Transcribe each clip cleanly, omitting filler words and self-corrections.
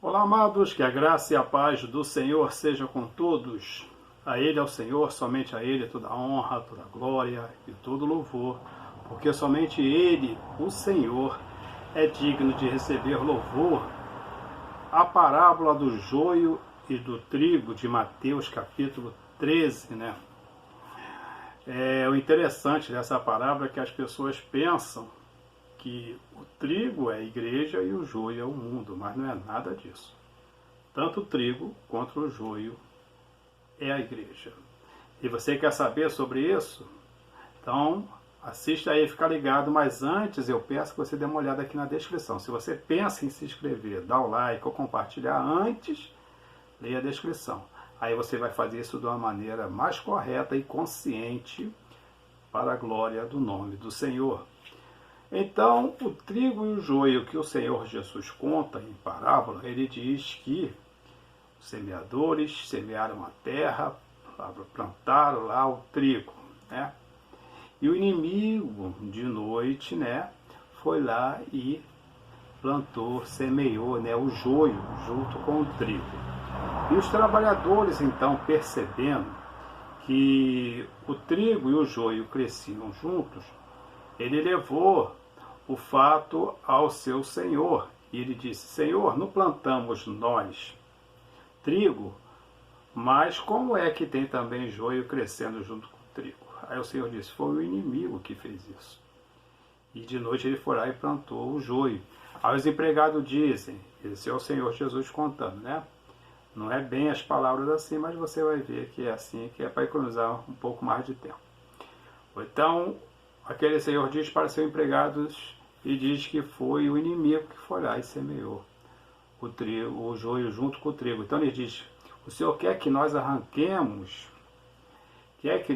Olá, amados, que a graça e a paz do Senhor seja com todos. A Ele, ao Senhor, somente a Ele, toda honra, toda glória e todo louvor, porque somente Ele, o Senhor, é digno de receber louvor. A parábola do joio e do trigo de Mateus, capítulo 13, né? O interessante dessa parábola é que as pessoas pensam que o trigo é a igreja e o joio é o mundo, mas não é nada disso. Tanto o trigo quanto o joio é a igreja. E você quer saber sobre isso? Então, assista aí, fica ligado, mas antes eu peço que você dê uma olhada aqui na descrição. Se você pensa em se inscrever, dá o like ou compartilhar antes, leia a descrição. Aí você vai fazer isso de uma maneira mais correta e consciente para a glória do nome do Senhor. Então, o trigo e o joio que o Senhor Jesus conta em parábola, ele diz que os semeadores semearam a terra, plantaram lá o trigo, né? E o inimigo de noite, né, foi lá e plantou, semeou, né, o joio junto com o trigo. E os trabalhadores, então, percebendo que o trigo e o joio cresciam juntos, ele levou o fato ao seu senhor. E ele disse: Senhor, não plantamos nós trigo, mas como é que tem também joio crescendo junto com o trigo? Aí o Senhor disse: foi o inimigo que fez isso. E de noite ele foi lá e plantou o joio. Aí os empregados dizem, esse é o Senhor Jesus contando, né? Não é bem as palavras assim, mas você vai ver que é assim, que é para economizar um pouco mais de tempo. Então, aquele Senhor diz para seus empregados e diz que foi o inimigo que foi lá e semeou o trigo, o joio junto com o trigo. Então ele diz: o Senhor quer que nós arranquemos,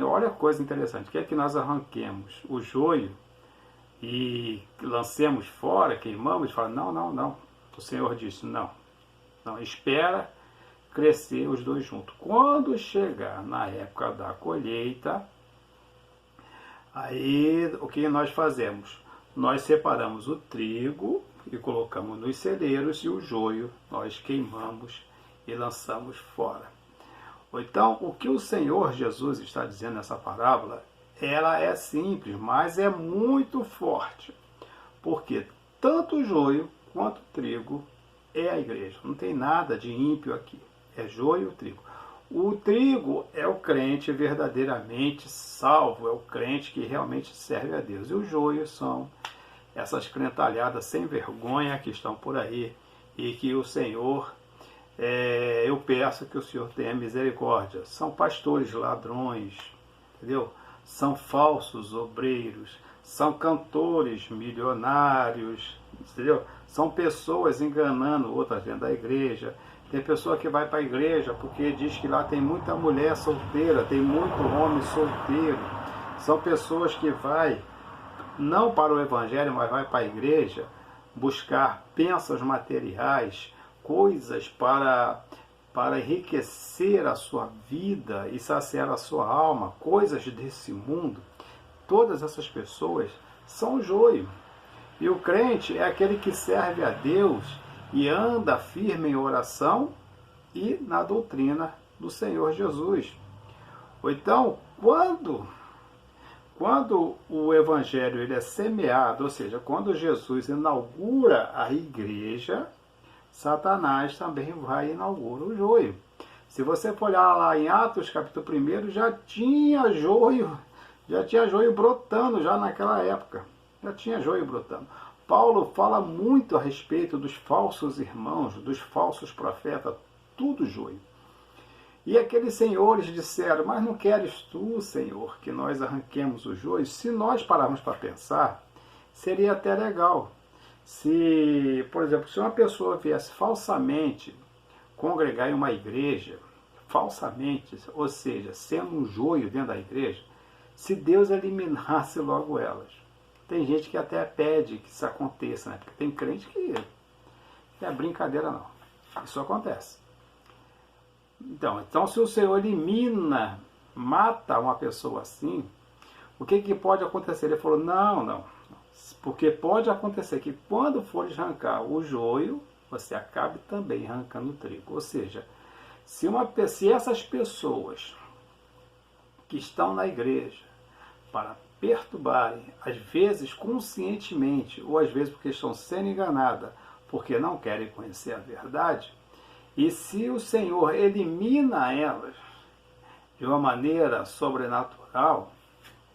olha a coisa interessante, quer que nós arranquemos o joio e lancemos fora, queimamos? Ele fala: não. O Senhor disse: não, espera crescer os dois juntos. Quando chegar na época da colheita, aí o que nós fazemos? Nós separamos o trigo e colocamos nos celeiros, e o joio nós queimamos e lançamos fora. Então, o que o Senhor Jesus está dizendo nessa parábola, ela é simples, mas é muito forte. Porque tanto o joio quanto o trigo é a igreja. Não tem nada de ímpio aqui. É joio e trigo. O trigo é o crente verdadeiramente salvo, é o crente que realmente serve a Deus. E o joio são essas crentalhadas sem vergonha que estão por aí e que o Senhor, eu peço que o Senhor tenha misericórdia. São pastores ladrões, entendeu? São falsos obreiros, são cantores milionários, entendeu? São pessoas enganando outras dentro da igreja. Tem pessoa que vai para a igreja porque diz que lá tem muita mulher solteira, tem muito homem solteiro. São pessoas que vai não para o evangelho, mas vai para a igreja buscar bênçãos materiais, coisas para enriquecer a sua vida e saciar a sua alma, coisas desse mundo. Todas essas pessoas são joio. E o crente é aquele que serve a Deus e anda firme em oração e na doutrina do Senhor Jesus. Então, quando o evangelho ele é semeado, ou seja, quando Jesus inaugura a igreja, Satanás também vai inaugurar o joio. Se você for olhar lá em Atos capítulo 1, já tinha joio brotando já naquela época. Já tinha joio brotando. Paulo fala muito a respeito dos falsos irmãos, dos falsos profetas, tudo joio. E aqueles senhores disseram: mas não queres tu, Senhor, que nós arranquemos o joio? Se nós pararmos para pensar, seria até legal. Se, por exemplo, se uma pessoa viesse falsamente congregar em uma igreja, falsamente, ou seja, sendo um joio dentro da igreja, se Deus eliminasse logo elas. Tem gente que até pede que isso aconteça, né? Porque tem crente que não é brincadeira não. Isso acontece. Então se o Senhor elimina, mata uma pessoa assim, o que pode acontecer? Ele falou: não. Porque pode acontecer que quando for arrancar o joio, você acabe também arrancando o trigo. Ou seja, se essas pessoas que estão na igreja para perturbarem, às vezes conscientemente, ou às vezes porque estão sendo enganadas, porque não querem conhecer a verdade, e se o Senhor elimina elas de uma maneira sobrenatural,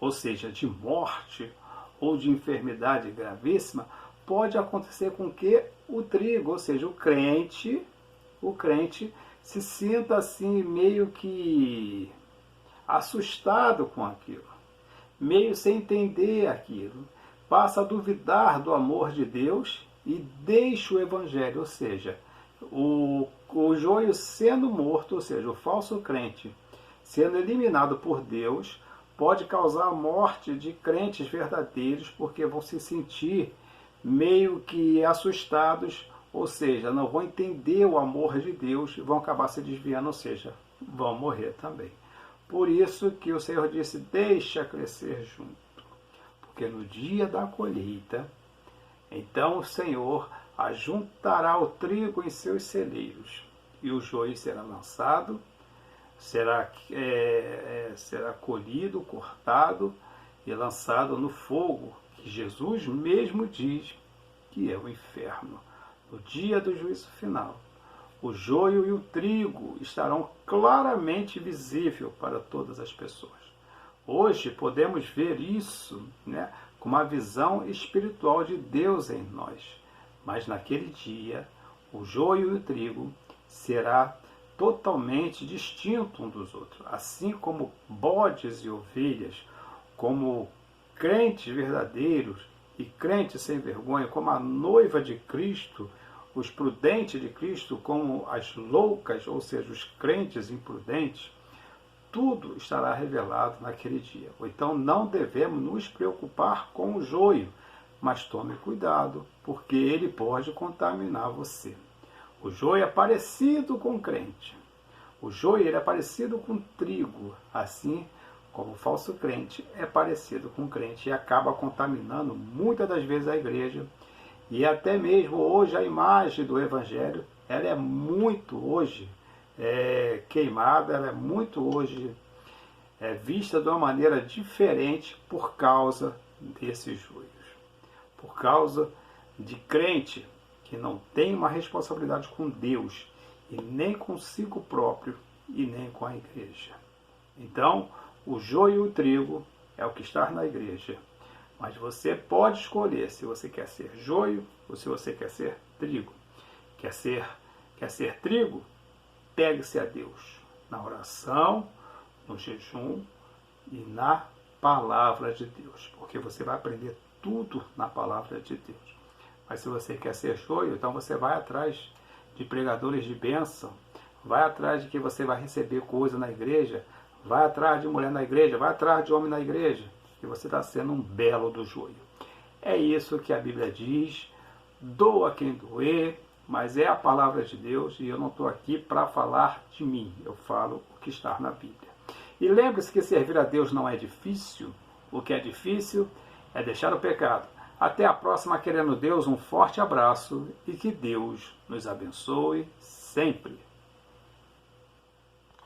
ou seja, de morte ou de enfermidade gravíssima, pode acontecer com que o trigo, ou seja, o crente se sinta assim meio que assustado com aquilo, meio sem entender aquilo, passa a duvidar do amor de Deus e deixa o evangelho, ou seja, o joio sendo morto, ou seja, o falso crente sendo eliminado por Deus, pode causar a morte de crentes verdadeiros, porque vão se sentir meio que assustados, ou seja, não vão entender o amor de Deus e vão acabar se desviando, ou seja, vão morrer também. Por isso que o Senhor disse, deixa crescer junto, porque no dia da colheita, então o Senhor ajuntará o trigo em seus celeiros, e o joio será lançado, será colhido, cortado e lançado no fogo, que Jesus mesmo diz que é o inferno. No dia do juízo final, o joio e o trigo estarão claramente visíveis para todas as pessoas. Hoje podemos ver isso, com uma visão espiritual de Deus em nós. Mas naquele dia, o joio e o trigo será totalmente distinto um dos outros. Assim como bodes e ovelhas, como crentes verdadeiros e crentes sem vergonha, como a noiva de Cristo, os prudentes de Cristo, como as loucas, ou seja, os crentes imprudentes, tudo estará revelado naquele dia. Então não devemos nos preocupar com o joio, mas tome cuidado, porque ele pode contaminar você. O joio é parecido com o crente. O joio ele é parecido com trigo, assim como o falso crente é parecido com o crente e acaba contaminando muitas das vezes a igreja. E até mesmo hoje a imagem do Evangelho, ela é muito hoje queimada, ela é muito hoje vista de uma maneira diferente por causa desses joios. Por causa de crente que não tem uma responsabilidade com Deus, e nem consigo próprio, e nem com a igreja. Então, o joio e o trigo é o que está na igreja. Mas você pode escolher se você quer ser joio ou se você quer ser trigo. Quer ser trigo? Pegue-se a Deus na oração, no jejum e na palavra de Deus. Porque você vai aprender tudo na palavra de Deus. Mas se você quer ser joio, então você vai atrás de pregadores de bênção, vai atrás de que você vai receber coisa na igreja, vai atrás de mulher na igreja, vai atrás de homem na igreja, que você está sendo um belo do joio. É isso que a Bíblia diz, doa quem doer, mas é a palavra de Deus e eu não estou aqui para falar de mim, eu falo o que está na Bíblia. E lembre-se que servir a Deus não é difícil, o que é difícil é deixar o pecado. Até a próxima, querendo Deus, um forte abraço e que Deus nos abençoe sempre.